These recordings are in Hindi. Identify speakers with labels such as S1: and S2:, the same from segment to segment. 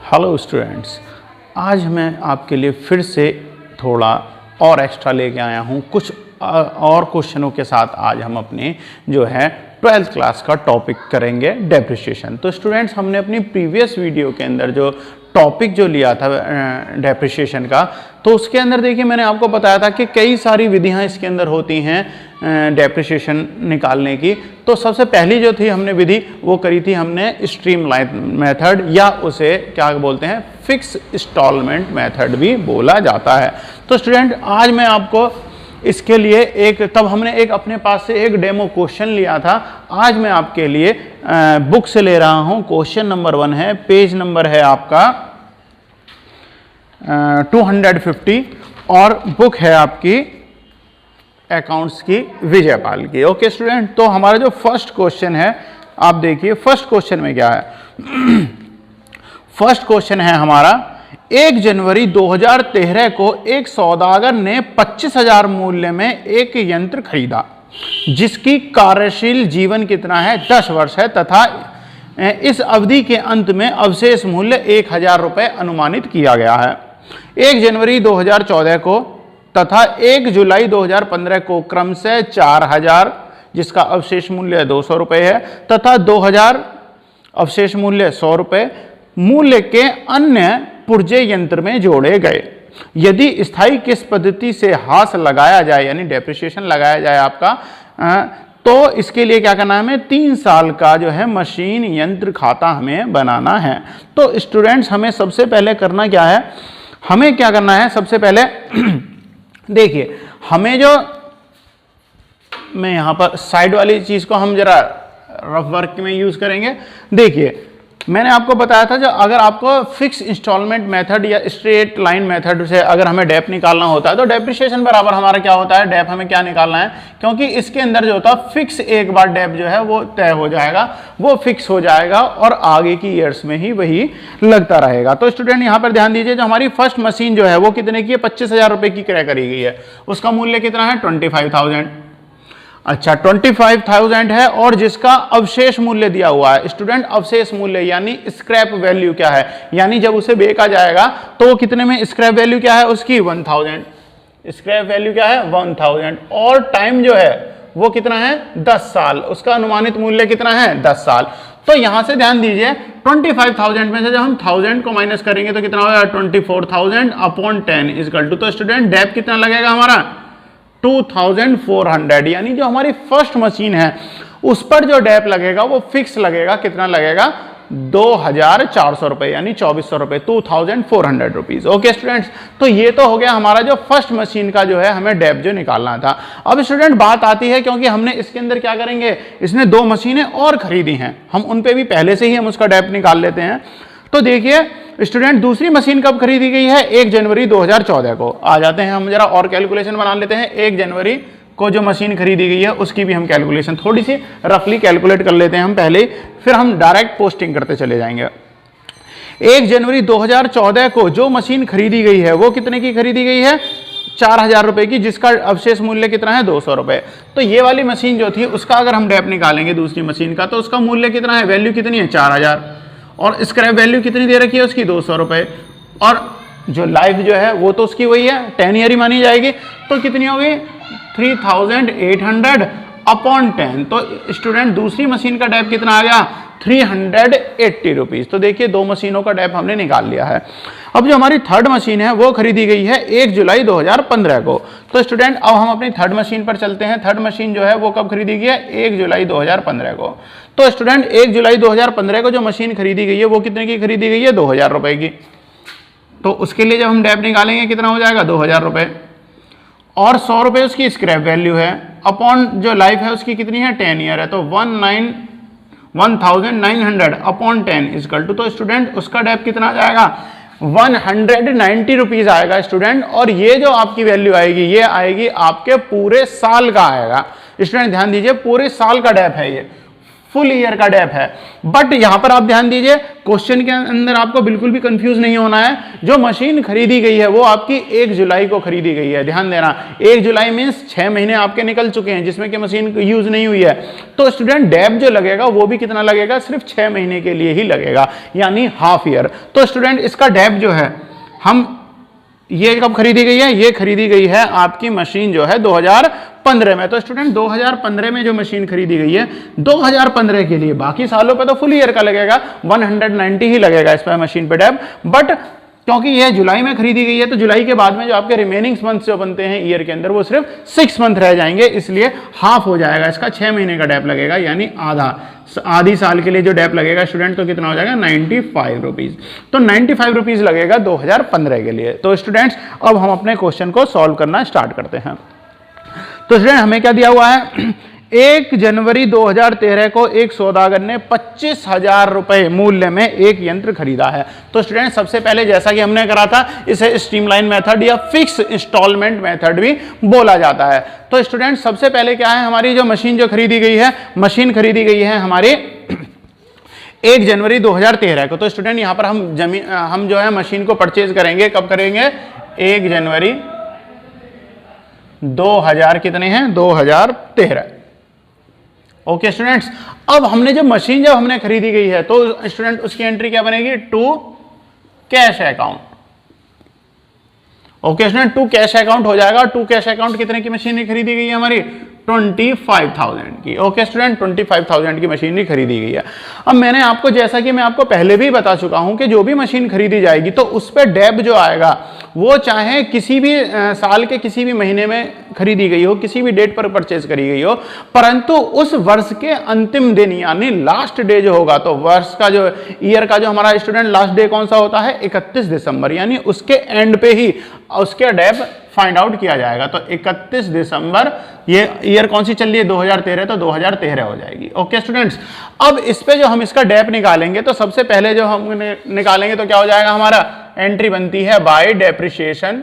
S1: हेलो स्टूडेंट्स, आज मैं आपके लिए फिर से थोड़ा और एक्स्ट्रा लेके आया हूँ। कुछ और क्वेश्चनों के साथ आज हम अपने जो है 12th क्लास का टॉपिक करेंगे डेप्रिसिएशन। तो स्टूडेंट्स, हमने अपनी प्रीवियस वीडियो के अंदर जो टॉपिक जो लिया था डेप्रिसिएशन का, तो उसके अंदर देखिए मैंने आपको बताया था कि कई सारी विधियां इसके अंदर होती हैं डेप्रिसिएशन निकालने की। तो सबसे पहली जो थी हमने विधि वो करी थी हमने स्ट्रीमलाइन मेथड, या उसे क्या बोलते हैं फिक्स इंस्टॉलमेंट मेथड भी बोला जाता है। तो स्टूडेंट, आज मैं आपको इसके लिए तब हमने एक अपने पास से एक डेमो क्वेश्चन लिया था। आज मैं आपके लिए बुक से ले रहा हूं। क्वेश्चन नंबर 1 है, पेज नंबर है आपका 250 और बुक है आपकी अकाउंट्स की विजयपाल की। ओके स्टूडेंट, तो हमारा जो फर्स्ट क्वेश्चन है आप देखिए फर्स्ट क्वेश्चन में क्या है। फर्स्ट क्वेश्चन है हमारा, 1 जनवरी 2013 को एक सौदागर ने 25,000 मूल्य में एक यंत्र खरीदा जिसकी कार्यशील जीवन कितना है 10 वर्ष है, तथा इस अवधि के अंत में अवशेष मूल्य 1,000 रुपये अनुमानित किया गया है। 1 जनवरी 2014 को तथा 1 जुलाई 2015 को क्रमशः 4,000 जिसका अवशेष मूल्य 200 रुपये है तथा 2,000 अवशेष मूल्य 100 रुपये मूल्य के अन्य पुर्जे यंत्र में जोड़े गए। यदि स्थायी किस पद्धति से हाथ लगाया जाए यानी डेप्रिसिएशन लगाया जाए आपका, तो इसके लिए क्या करना है, हमें 3 साल का जो है मशीन यंत्र खाता हमें बनाना है। तो स्टूडेंट्स, हमें सबसे पहले करना क्या है, हमें क्या करना है सबसे पहले देखिए हमें जो मैं यहां पर साइड वाली चीज को हम जरा रफ वर्क में यूज करेंगे। देखिए मैंने आपको बताया था, जो अगर आपको फिक्स इंस्टॉलमेंट मेथड या स्ट्रेट लाइन मेथड से अगर हमें डेप निकालना होता है तो डेप्रिसिएशन बराबर हमारा क्या होता है, डेप हमें क्या निकालना है, क्योंकि इसके अंदर जो होता है फिक्स एक बार डेप जो है वो तय हो जाएगा, वो फिक्स हो जाएगा और आगे की ईयर्स में ही वही लगता रहेगा। तो स्टूडेंट यहाँ पर ध्यान दीजिए, जो हमारी फर्स्ट मशीन जो है वो कितने की है, 25,000 रुपये की क्रय करी गई है। उसका मूल्य कितना है 25,000। अच्छा 25,000 है और जिसका अवशेष मूल्य दिया हुआ है। स्टूडेंट, अवशेष मूल्य यानी स्क्रैप वैल्यू क्या है, यानी जब उसे बेचा जाएगा तो वो कितने में, स्क्रैप वैल्यू क्या है उसकी 1,000। स्क्रैप वैल्यू क्या है 1,000 और टाइम जो है वो कितना है 10 साल। उसका अनुमानित मूल्य कितना है 10 साल। तो यहां से ध्यान दीजिए 25,000 में से जब हम 1000 को माइनस करेंगे तो कितना होगा 24,000 अपॉन 10 इक्वल टू, तो स्टूडेंट डेप कितना लगेगा हमारा 2,400, यानी जो हमारी फर्स्ट मशीन है उस पर जो डेप लगेगा वो फिक्स लगेगा, कितना लगेगा 2,400 रुपये यानी 2,400 रुपये, 2,400 रुपीज। ओके स्टूडेंट्स, तो ये तो हो गया हमारा जो फर्स्ट मशीन का जो है हमें डेप जो निकालना था। अब स्टूडेंट बात आती है, क्योंकि हमने इसके अंदर क्या करेंगे, इसने 2 मशीनें और खरीदी हैं, हम उन पे भी पहले से ही हम उसका डेप निकाल लेते हैं। तो देखिए स्टूडेंट, दूसरी मशीन कब खरीदी गई है 1 जनवरी 2014 को। आ जाते हैं हम जरा और कैलकुलेशन बना लेते हैं। 1 जनवरी को जो मशीन खरीदी गई है उसकी भी हम कैलकुलेशन थोड़ी सी रफली कैलकुलेट कर लेते हैं हम पहले, फिर हम डायरेक्ट पोस्टिंग करते चले जाएंगे। 1 जनवरी 2014 को जो मशीन खरीदी गई है वो कितने की खरीदी गई है 4,000 रुपए की, जिसका अवशेष मूल्य कितना है 200 रुपए। तो ये वाली मशीन जो थी उसका अगर हम डेप निकालेंगे दूसरी मशीन का, तो उसका मूल्य कितना है, वैल्यू कितनी है 4,000 और स्क्रैप वैल्यू कितनी दे रखी है उसकी 200 रुपये, और जो लाइफ जो है वो तो उसकी वही है 10 ईयर ही मानी जाएगी। तो कितनी हो गई 3,800 अपॉन 10। तो स्टूडेंट दूसरी मशीन का डेप कितना आ गया 380 रुपीज। तो देखिए 2 मशीनों का डेप हमने निकाल लिया है। अब जो हमारी थर्ड मशीन है वो खरीदी गई है 1 जुलाई 2015 को। तो स्टूडेंट अब हम अपनी थर्ड मशीन पर चलते हैं। थर्ड मशीन जो है वो कब खरीदी गई है 1 जुलाई 2015 को। तो स्टूडेंट 1 जुलाई 2015 को जो मशीन खरीदी गई है वो कितने की खरीदी गई है 2,000 रुपए की। तो उसके लिए जब हम डेप निकालेंगे कितना हो जाएगा 2,000 रुपये और 100 रुपये उसकी स्क्रैप वैल्यू है, अपॉन जो लाइफ है उसकी कितनी है 10 ईयर है, तो 1,900 अपॉन 10 इक्वल टू, तो स्टूडेंट उसका डेप कितना आ जाएगा 190 रुपीज आएगा स्टूडेंट। और ये जो आपकी वैल्यू आएगी ये आएगी आपके पूरे साल का आएगा। स्टूडेंट ध्यान दीजिए पूरे साल का डेप है ये, फुल ईयर का डेप है। बट यहां पर आप ध्यान दीजिए, क्वेश्चन के अंदर आपको बिल्कुल भी कंफ्यूज नहीं होना है। जो मशीन खरीदी गई है वो आपकी 1 जुलाई को खरीदी गई है, ध्यान देना। 1 जुलाई मींस 6 महीने आपके निकल चुके हैं जिसमें कि मशीन यूज नहीं हुई है। तो स्टूडेंट डेप जो लगेगा वो भी कितना लगेगा, सिर्फ 6 महीने के लिए ही लगेगा, यानी हाफ ईयर। तो स्टूडेंट इसका डेप जो है, हम ये कब खरीदी गई है, ये खरीदी गई है आपकी मशीन जो है 2015 में। तो स्टूडेंट 2015 में जो मशीन खरीदी गई है 2015 के लिए, बाकी सालों पे तो फुल ईयर का लगेगा, 190 ही लगेगा इस पर मशीन पे डेप। बट क्योंकि ये जुलाई में खरीदी गई है तो जुलाई के बाद में जो आपके रिमेनिंग मंथ जो बनते हैं ईयर के अंदर वो सिर्फ 6 मंथ रह जाएंगे, इसलिए हाफ हो जाएगा इसका, 6 महीने का डेप लगेगा, यानी आधी साल के लिए जो डेप लगेगा स्टूडेंट तो कितना हो जाएगा 95 रुपीज। तो 95 रुपीज लगेगा 2015 के लिए। तो स्टूडेंट्स अब हम अपने क्वेश्चन को सॉल्व करना स्टार्ट करते हैं। तो स्टूडेंट हमें क्या दिया हुआ है, 1 जनवरी 2013 को एक सौदागर ने 25,000 रुपए मूल्य में एक यंत्र खरीदा है। तो स्टूडेंट सबसे पहले जैसा कि हमने करा था, इसे स्ट्रीमलाइन मेथड या फिक्स इंस्टॉलमेंट मेथड भी बोला जाता है। तो स्टूडेंट सबसे पहले क्या है, हमारी जो मशीन जो खरीदी गई है, मशीन खरीदी गई है हमारी 1 जनवरी 2013 को। तो स्टूडेंट यहां पर हम जो है मशीन को परचेज करेंगे, कब करेंगे, 1 जनवरी 2000 कितने हैं 2013। ओके स्टूडेंट्स, अब हमने जब मशीन हमने खरीदी गई है तो स्टूडेंट उसकी एंट्री क्या बनेगी, to cash account. Okay student, to cash account हो जाएगा। टू कैश अकाउंट कितने की मशीन खरीदी गई है हमारी, 25,000 की। ओके स्टूडेंट, 25,000 की मशीनरी खरीदी गई है। अब मैंने आपको, जैसा कि मैं आपको पहले भी बता चुका हूं कि जो भी मशीन खरीदी जाएगी तो उस पर डेप जो आएगा वो चाहे किसी भी साल के किसी भी महीने में खरीदी गई हो, किसी भी डेट पर परचेज करी गई हो, परंतु उस वर्ष के अंतिम दिन यानी लास्ट डे जो होगा, तो वर्ष का जो ईयर का जो हमारा स्टूडेंट लास्ट डे कौन सा होता है, 31 दिसंबर, यानी उसके एंड पे ही उसके डेप फाइंड आउट किया जाएगा। तो 31 दिसंबर, ये ईयर कौन सी चल रही है 2013, तो 2013 हो जाएगी। ओके स्टूडेंट्स, अब इस पे जो हम इसका डेप निकालेंगे तो सबसे पहले जो हम निकालेंगे तो क्या हो जाएगा, हमारा एंट्री बनती है बाय डेप्रिसिएशन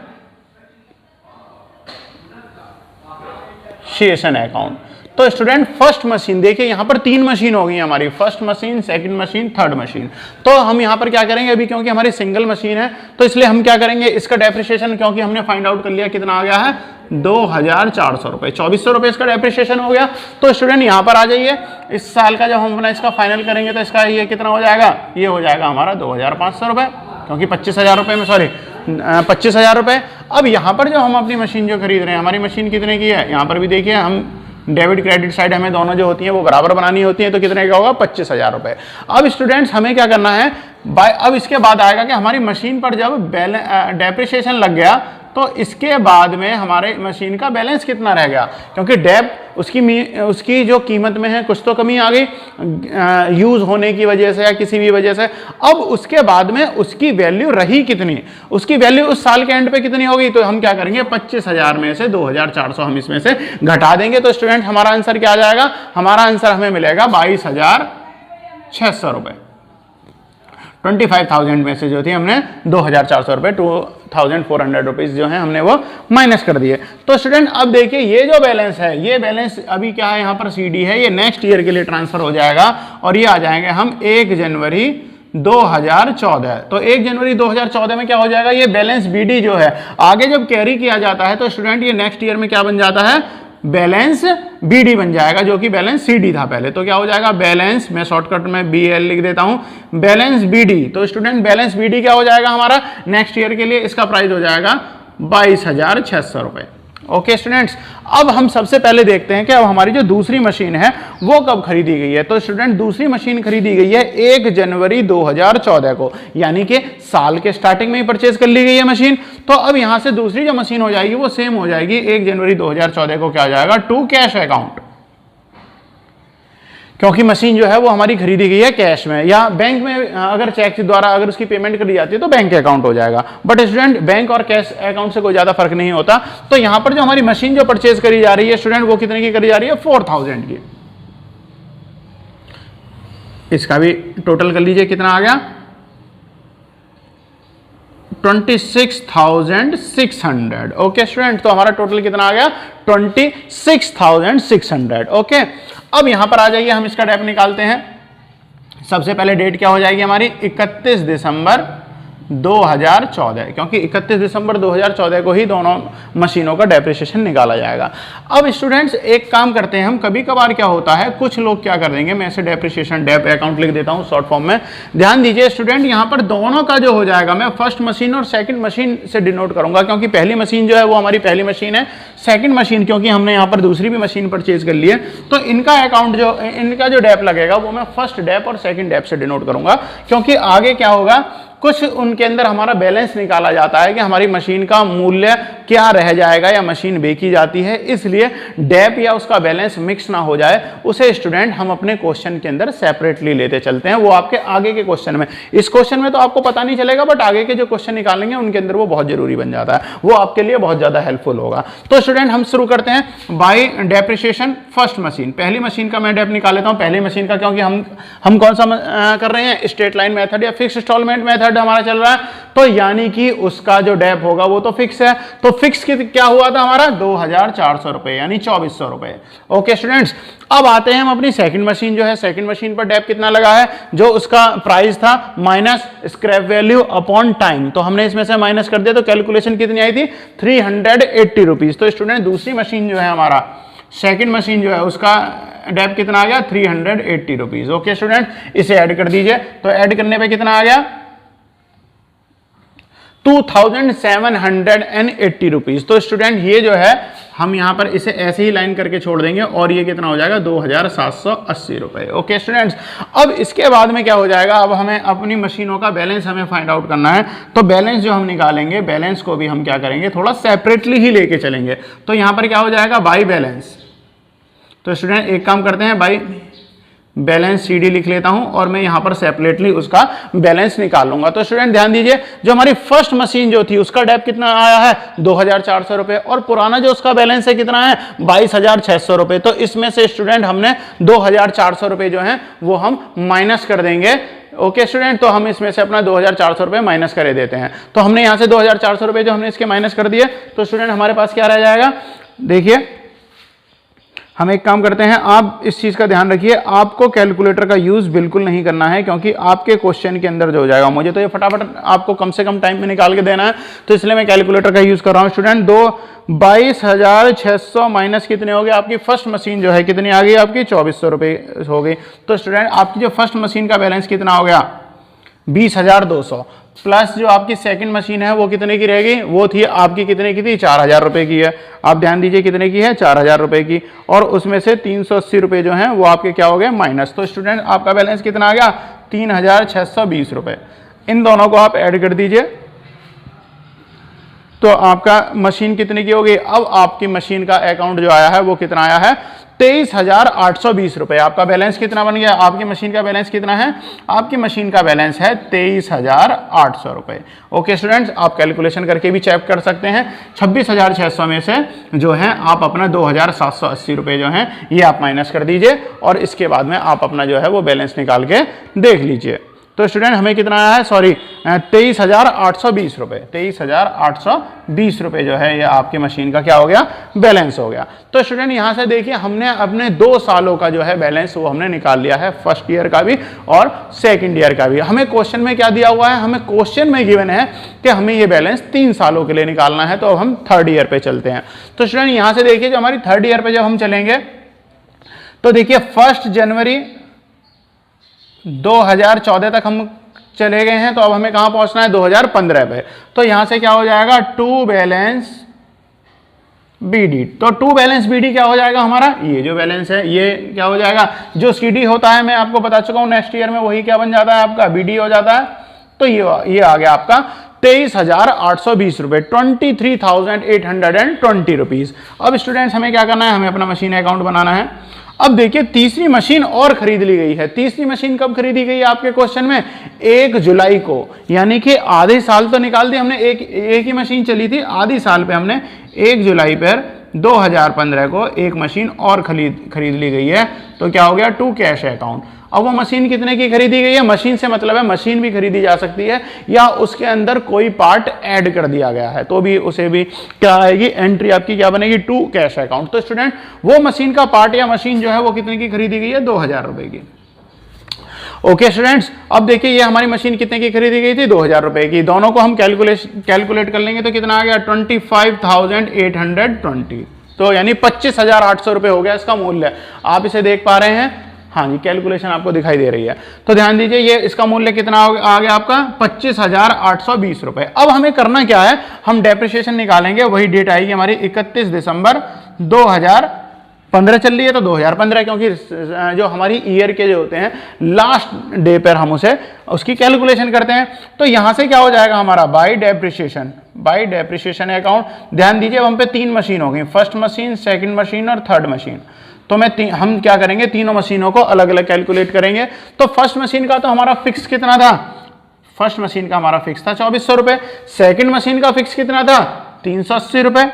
S1: अकाउंट। तो स्टूडेंट फर्स्ट मशीन देखिए, यहां पर 3 मशीन हो गई हमारी, first machine, second machine, third machine. तो हम यहां पर क्या करेंगे, अभी क्योंकि हमारी सिंगल मशीन है तो इसलिए हम क्या करेंगे, इसका डेप्रिसिएशन क्योंकि हमने फाइंड आउट कर लिया कितना आ गया है 2,400 रुपए, 2,400 रुपए इसका डेप्रिसिएशन हो गया। तो स्टूडेंट यहां पर आ जाइए, इस साल का जब हम अपना इसका फाइनल करेंगे तो इसका ये कितना हो जाएगा, ये हो जाएगा हमारा 2,500 रुपए, क्योंकि 25,000 रुपए में, सॉरी 25,000 रुपए। अब यहां पर जो हम अपनी मशीन जो खरीद रहे हैं, हमारी मशीन कितने की है, यहां पर भी देखिए हम डेबिट क्रेडिट साइड हमें दोनों जो होती हैं वो बराबर बनानी होती हैं, तो कितने का होगा 25,000 रुपए। अब स्टूडेंट्स हमें क्या करना है, अब इसके बाद आएगा कि हमारी मशीन पर जब डेप्रिसिएशन लग गया तो इसके बाद में हमारे मशीन का बैलेंस कितना रह गया, क्योंकि डेप उसकी जो कीमत में है कुछ तो कमी आ गई यूज होने की वजह से या किसी भी वजह से। अब उसके बाद में उसकी वैल्यू रही कितनी, उसकी वैल्यू उस साल के एंड पे कितनी होगी, तो हम क्या करेंगे 25,000 में से 2,400 हम इसमें से घटा देंगे। तो स्टूडेंट हमारा आंसर क्या आ जाएगा, हमारा आंसर हमें मिलेगा 22,600 रुपए। 25,000 में से जो थी हमने 2,400 रुपए, 2,400 रुपीज जो है हमने वो माइनस कर दिए। तो स्टूडेंट अब देखिए ये जो बैलेंस है, ये बैलेंस अभी क्या है, यहाँ पर सीडी है, ये नेक्स्ट ईयर के लिए ट्रांसफर हो जाएगा और ये आ जाएंगे हम 1 जनवरी 2014। तो 1 जनवरी 2014 में क्या हो जाएगा, ये बैलेंस बीडी जो है आगे जब कैरी किया जाता है तो स्टूडेंट ये नेक्स्ट ईयर में क्या बन जाता है, बैलेंस बीडी बन जाएगा, जो कि बैलेंस सीडी था पहले। तो क्या हो जाएगा, बैलेंस, मैं शॉर्टकट में बीएल लिख देता हूं, बैलेंस बीडी। तो स्टूडेंट बैलेंस बीडी क्या हो जाएगा हमारा नेक्स्ट ईयर के लिए, इसका प्राइस हो जाएगा 22,600 रुपए। ओके स्टूडेंट्स, अब हम सबसे पहले देखते हैं कि अब हमारी जो दूसरी मशीन है वो कब खरीदी गई है। तो स्टूडेंट दूसरी मशीन खरीदी गई है 1 जनवरी 2014 को, यानी कि साल के स्टार्टिंग में ही परचेज कर ली गई है मशीन। तो अब यहां से दूसरी जो मशीन हो जाएगी वो सेम हो जाएगी, 1 जनवरी 2014 को क्या हो जाएगा, टू कैश अकाउंट, क्योंकि मशीन जो है वो हमारी खरीदी गई है कैश में, या बैंक में अगर चेक के द्वारा अगर उसकी पेमेंट करी जाती है तो बैंक अकाउंट हो जाएगा। बट स्टूडेंट बैंक और कैश अकाउंट से कोई ज्यादा फर्क नहीं होता। तो यहां पर जो हमारी मशीन जो परचेज करी जा रही है स्टूडेंट वो कितने की करी जा रही है, 4,000 की। इसका भी टोटल कर लीजिए कितना आ गया, 26,600। ओके स्टूडेंट, तो हमारा टोटल कितना आ गया 26,600। ओके, अब यहां पर आ जाइए, हम इसका डेप निकालते हैं। सबसे पहले डेट क्या हो जाएगी हमारी, 31 दिसंबर 2014, क्योंकि 31 दिसंबर 2014 को ही दोनों मशीनों का डेप्रिसिएशन निकाला जाएगा। अब स्टूडेंट्स एक काम करते हैं हम, कभी कभार क्या होता है, कुछ लोग क्या कर देंगे, मैं इसे डेप्रिसिएशन डेप अकाउंट लिख देता हूं शॉर्ट फॉर्म में। ध्यान दीजिए स्टूडेंट, यहां पर दोनों का जो हो जाएगा, मैं फर्स्ट मशीन और सेकंड मशीन से डिनोट करूंगा, क्योंकि पहली मशीन जो है वो हमारी पहली मशीन है, सेकंड मशीन क्योंकि हमने यहां पर दूसरी भी मशीन परचेज कर ली है, तो इनका अकाउंट जो, इनका जो डेप लगेगा वो मैं फर्स्ट डेप और सेकंड डेप से डिनोट करूंगा, क्योंकि आगे क्या होगा, कुछ उनके अंदर हमारा बैलेंस निकाला जाता है कि हमारी मशीन का मूल्य क्या रह जाएगा या मशीन बेची जाती है, इसलिए डेप या उसका बैलेंस मिक्स ना हो जाए, उसे स्टूडेंट हम अपने क्वेश्चन के अंदर सेपरेटली लेते चलते हैं। वो आपके आगे के क्वेश्चन में, इस क्वेश्चन में तो आपको पता नहीं चलेगा, बट आगे के जो क्वेश्चन निकालेंगे उनके अंदर वो बहुत जरूरी बन जाता है, वो आपके लिए बहुत ज्यादा हेल्पफुल होगा। तो स्टूडेंट हम शुरू करते हैं बाय डेप्रिसिएशन फर्स्ट मशीन। पहली मशीन का मैं डेप निकाल लेता हूं, पहली मशीन का, क्योंकि हम कौन सा कर रहे हैं, स्ट्रेट लाइन मेथड या फिक्स इंस्टॉलमेंट मेथड हमारा चल रहा है, तो यानी कि उसका जो डेप होगा वो तो फिक्स है, तो फिक्स क्या हुआ था हमारा 2400 रुपए, यानी 2400 रुपए। ओके स्टूडेंट्स, अब आते हैं हम अपनी सेकंड मशीन जो है, सेकंड मशीन पर डेप कितना लगा है, जो उसका प्राइस था minus scrap value upon time, तो हमने इसमें से माइनस कर दिया, तो कैलकुलेशन कितनी आई थी 380 रुपीज। तो स्टूडेंट दूसरी मशीन जो है हमारा, सेकंड मशीन जो है उसका डेप कितना आ गया 380 रुपीज। ओके स्टूडेंट, इसे ऐड कर दीजिए, तो ऐड करने पे कितना आ गया 2780 रुपीज। तो स्टूडेंट ये जो है हम यहां पर इसे ऐसे ही लाइन करके छोड़ देंगे, और ये कितना हो जाएगा 2780 रुपए। ओके स्टूडेंट्स, अब इसके बाद में क्या हो जाएगा, अब हमें अपनी मशीनों का बैलेंस हमें फाइंड आउट करना है, तो बैलेंस जो हम निकालेंगे, बैलेंस को भी हम क्या करेंगे, थोड़ा सेपरेटली ही लेके चलेंगे। तो यहां पर क्या हो जाएगा बाई बैलेंस, तो स्टूडेंट एक काम करते हैं, बाई बैलेंस CD लिख लेता हूं, और मैं यहां पर सेपरेटली उसका बैलेंस निकाल लूंगा। तो स्टूडेंट ध्यान दीजिए, जो हमारी फर्स्ट मशीन जो थी उसका डेप कितना आया है 2400 रुपए, और पुराना जो उसका बैलेंस है कितना है 22600 रुपए। तो इसमें से स्टूडेंट हमने 2400 रुपए जो है वो हम माइनस कर देंगे। ओके स्टूडेंट, तो हम इसमें से अपना 2400 रुपए माइनस कर देते हैं, तो हमने यहां से 2400 रुपए जो हमने इसके माइनस कर दिए, तो स्टूडेंट हमारे पास क्या रह जाएगा, देखिए हम एक काम करते हैं, आप इस चीज का ध्यान रखिए, आपको कैलकुलेटर का यूज बिल्कुल नहीं करना है, क्योंकि आपके क्वेश्चन के अंदर जो हो जाएगा, मुझे तो ये फटाफट आपको कम से कम टाइम में निकाल के देना है, तो इसलिए मैं कैलकुलेटर का यूज कर रहा हूं। स्टूडेंट 22,600 माइनस कितने हो गए, आपकी फर्स्ट मशीन जो है कितनी आ गई, आपकी 2400 रुपए हो गई। तो स्टूडेंट आपकी जो फर्स्ट मशीन का बैलेंस कितना हो गया 20,200, प्लस जो आपकी सेकंड मशीन है वो कितने की रहेगी, वो थी आपकी कितने की थी 4000 रुपए की है। आप ध्यान दीजिए कितने की है 4000 रुपए की, और उसमें से 380 रुपए जो है वो आपके क्या हो गए माइनस। तो स्टूडेंट आपका बैलेंस कितना आ गया 3620 रुपए। इन दोनों को आप ऐड कर दीजिए, तो आपका मशीन कितने की होगी, अब आपकी मशीन का अकाउंट जो आया है वो कितना आया है 23,820 रुपए। आपका बैलेंस कितना बन गया, आपकी मशीन का बैलेंस कितना है, आपकी मशीन का बैलेंस है 23,800 रुपए। ओके स्टूडेंट्स, आप कैलकुलेशन करके भी चेक कर सकते हैं। 26,600 में से जो है आप अपना 2,780 रुपए जो है ये आप माइनस कर दीजिए, और इसके बाद में आप अपना जो है वो बैलेंस निकाल के देख लीजिए। तो स्टूडेंट हमें कितना आया है, सॉरी 23,820 रुपए, 23,820 रुपए जो है ये आपकी मशीन का क्या हो गया बैलेंस हो गया। तो स्टूडेंट यहां से देखिए हमने अपने 2 सालों का जो है बैलेंस वो हमने निकाल लिया है, फर्स्ट ईयर का भी और सेकंड ईयर का भी। हमें क्वेश्चन में क्या दिया हुआ है, हमें क्वेश्चन में गिवन है कि हमें ये बैलेंस 3 सालों के लिए निकालना है, तो अब हम थर्ड ईयर पे चलते हैं। तो स्टूडेंट यहां से देखिए जो हमारी थर्ड ईयर पे जब हम चलेंगे, तो देखिए 1 जनवरी 2014 तक हम चले गए हैं, तो अब हमें कहां पहुंचना है 2015 पे। तो यहां से क्या हो जाएगा टू बैलेंस BD, तो टू बैलेंस BD क्या हो जाएगा हमारा, ये जो बैलेंस है ये क्या हो जाएगा, जो CD होता है मैं आपको बता चुका हूं नेक्स्ट ईयर में वही क्या बन जाता है आपका BD हो जाता है। तो ये आ गया आपका 23,820 रुपए, 23,820 रुपीज। अब स्टूडेंट्स हमें क्या करना है, हमें अपना मशीन अकाउंट बनाना है। अब देखिए तीसरी मशीन और खरीद ली गई है। तीसरी मशीन कब खरीदी गई है आपके क्वेश्चन में 1 जुलाई को, यानी कि आधे साल तो निकाल दी हमने, एक ही मशीन चली थी, आधी साल पे हमने 1 जुलाई पर 2015 को एक मशीन और खरीद ली गई है। तो क्या हो गया टू कैश अकाउंट। अब वो मशीन कितने की खरीदी गई है, मशीन से मतलब है मशीन भी खरीदी जा सकती है या उसके अंदर कोई पार्ट ऐड कर दिया गया है तो भी उसे भी क्या आएगी, एंट्री आपकी क्या बनेगी, टू कैश अकाउंट। तो स्टूडेंट वो मशीन का पार्ट या मशीन जो है वो कितने की खरीदी गई है, 2000 रुपए की। ओके स्टूडेंट्स, अब देखिए ये हमारी मशीन कितने की खरीदी गई थी, 2000 रुपए की। दोनों को हम कैलकुलेट कर लेंगे तो कितना आ गया, 25,820, तो यानी 25,800 रुपए हो गया इसका मूल्य। आप इसे देख पा रहे हैं, हाँ जी, कैलकुलेशन आपको दिखाई दे रही है। तो ध्यान दीजिए ये इसका मूल्य कितना आ गया आपका, 25,820 रुपए। अब हमें करना क्या है, हम डेप्रिसिएशन निकालेंगे, वही डेट आएगी हमारी 31 दिसंबर 2015 चल रही है तो 2015, क्योंकि जो हमारी ईयर के जो होते हैं लास्ट डे पर हम उसकी कैलकुलेशन करते हैं। तो यहां से क्या हो जाएगा हमारा, बाय डेप्रिसिएशन अकाउंट। ध्यान दीजिए अब हम पे 3 मशीन हो गई, फर्स्ट मशीन, सेकंड मशीन और थर्ड मशीन। तो हम क्या करेंगे, तीनों मशीनों को अलग अलग कैलकुलेट करेंगे। तो फर्स्ट मशीन का तो हमारा फिक्स कितना था, फर्स्ट मशीन का हमारा फिक्स था 2400 रुपए। सेकंड मशीन का फिक्स कितना था, 380 रुपए।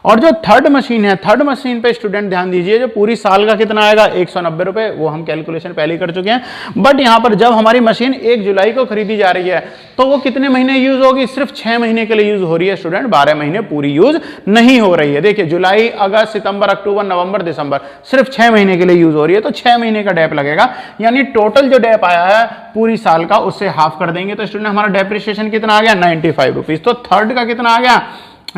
S1: और जो थर्ड मशीन है, थर्ड मशीन पे स्टूडेंट ध्यान दीजिए जो पूरी साल का कितना आएगा, 190 रुपए। वो हम कैलकुलेशन पहले ही कर चुके हैं। बट यहां पर जब हमारी मशीन 1 जुलाई को खरीदी जा रही है तो वो कितने महीने यूज होगी, सिर्फ 6 महीने के लिए यूज हो रही है स्टूडेंट, 12 महीने पूरी यूज नहीं हो रही है। देखिए जुलाई, अगस्त, सितंबर, अक्टूबर, नवंबर, दिसंबर, सिर्फ 6 महीने के लिए यूज हो रही है, तो 6 महीने का डेप लगेगा। यानी टोटल जो डेप आया है पूरी साल का उससे हाफ कर देंगे तो स्टूडेंट हमारा डेप्रिसिएशन कितना आ गया, 95 रुपीज। तो थर्ड का कितना आ गया,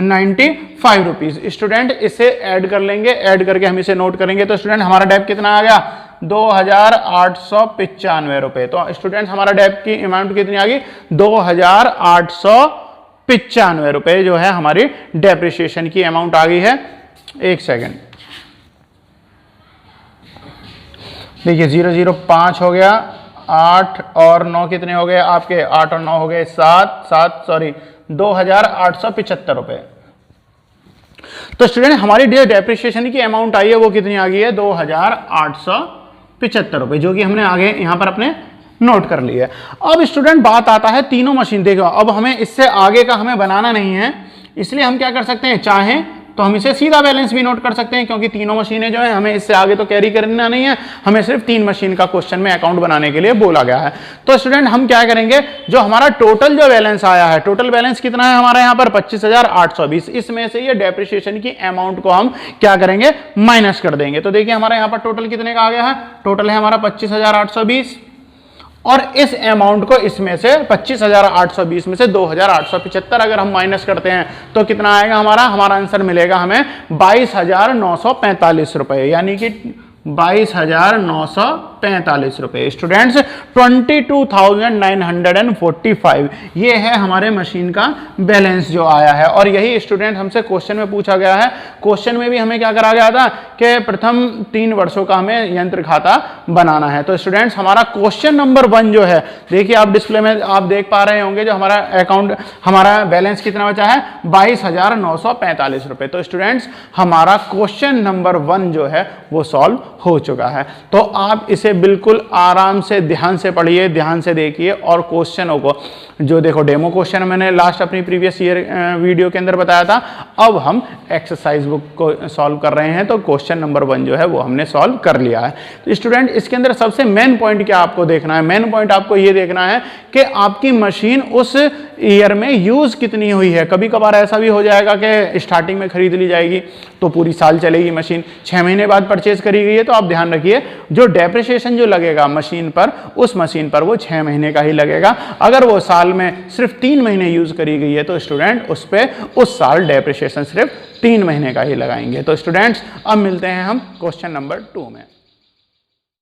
S1: 95 रुपीज। स्टूडेंट इसे ऐड कर लेंगे, ऐड करके हम इसे नोट करेंगे तो स्टूडेंट हमारा डेप कितना आ गया, 2895 रुपए। तो स्टूडेंट हमारा डेप की अमाउंट कितनी आ गई, 2895 रुपए जो है हमारी डेप्रिसिएशन की अमाउंट आ गई है। एक सेकेंड, देखिए 005 हो गया, 8 और 9 कितने हो गए आपके, 8 और 9 हो गए 7 2875 रुपए। तो स्टूडेंट हमारी डेप्रिसिएशन की अमाउंट आई है वो कितनी आ गई है, 2875 रुपए, जो कि हमने आगे यहां पर अपने नोट कर लिया है। अब स्टूडेंट बात आता है तीनों मशीन, देखो अब हमें इससे आगे का हमें बनाना नहीं है, इसलिए हम क्या कर सकते हैं, चाहें तो हम इसे सीधा बैलेंस भी नोट कर सकते हैं, क्योंकि तीनों मशीनें जो है हमें इससे आगे तो कैरी करना नहीं है, हमें सिर्फ 3 मशीन का क्वेश्चन में अकाउंट बनाने के लिए बोला गया है। तो स्टूडेंट हम क्या करेंगे, जो हमारा टोटल जो बैलेंस आया है, टोटल बैलेंस कितना है हमारा यहाँ पर 25,820, इसमें से ये डेप्रिसिएशन की अमाउंट को हम क्या करेंगे, माइनस कर देंगे। तो देखिए हमारा यहाँ पर टोटल कितने का आ गया है, टोटल है हमारा 25,820 और इस अमाउंट को इसमें से 25,820 में से 2,875 अगर हम माइनस करते हैं तो कितना आएगा हमारा आंसर मिलेगा हमें 22,945 रुपए, यानी कि 22,945 रुपए। स्टूडेंट्स 22,945 ये है हमारे मशीन का बैलेंस जो आया है। और यही स्टूडेंट हमसे क्वेश्चन में पूछा गया है। क्वेश्चन में भी हमें क्या करा गया था कि प्रथम 3 वर्षों का हमें यंत्र खाता बनाना है। तो स्टूडेंट्स हमारा क्वेश्चन नंबर 1 जो है, देखिए आप डिस्प्ले में आप देख पा रहे होंगे, जो हमारा अकाउंट हमारा बैलेंस कितना बचा है, 22,945 रुपए। तो स्टूडेंट्स हमारा क्वेश्चन नंबर 1 जो है वो सॉल्व हो चुका है। तो आप इसे बिल्कुल आराम से ध्यान से पढ़िए, ध्यान से देखिए और क्वेश्चनों को, जो देखो डेमो क्वेश्चन मैंने लास्ट अपनी प्रीवियस ईयर वीडियो के अंदर बताया था, अब हम एक्सरसाइज बुक को सॉल्व कर रहे हैं। तो क्वेश्चन नंबर 1 जो है वो हमने सॉल्व कर लिया है। तो स्टूडेंट इसके अंदर सबसे मेन पॉइंट क्या आपको देखना है, मेन पॉइंट आपको ये देखना है कि आपकी मशीन उस ईयर में यूज कितनी हुई है। कभी कभार ऐसा भी हो जाएगा कि स्टार्टिंग में खरीद ली जाएगी तो पूरी साल चलेगी मशीन, 6 महीने बाद परचेज करी गई है, तो आप ध्यान रखिए जो डेप्रिसिएशन जो लगेगा मशीन पर, उस मशीन पर वो 6 महीने का ही लगेगा। अगर वो साल में सिर्फ 3 महीने यूज करी गई है तो स्टूडेंट उस पे उस साल डेप्रिसिएशन सिर्फ 3 महीने का ही लगाएंगे। तो स्टूडेंट्स अब मिलते हैं हम क्वेश्चन नंबर 2 में।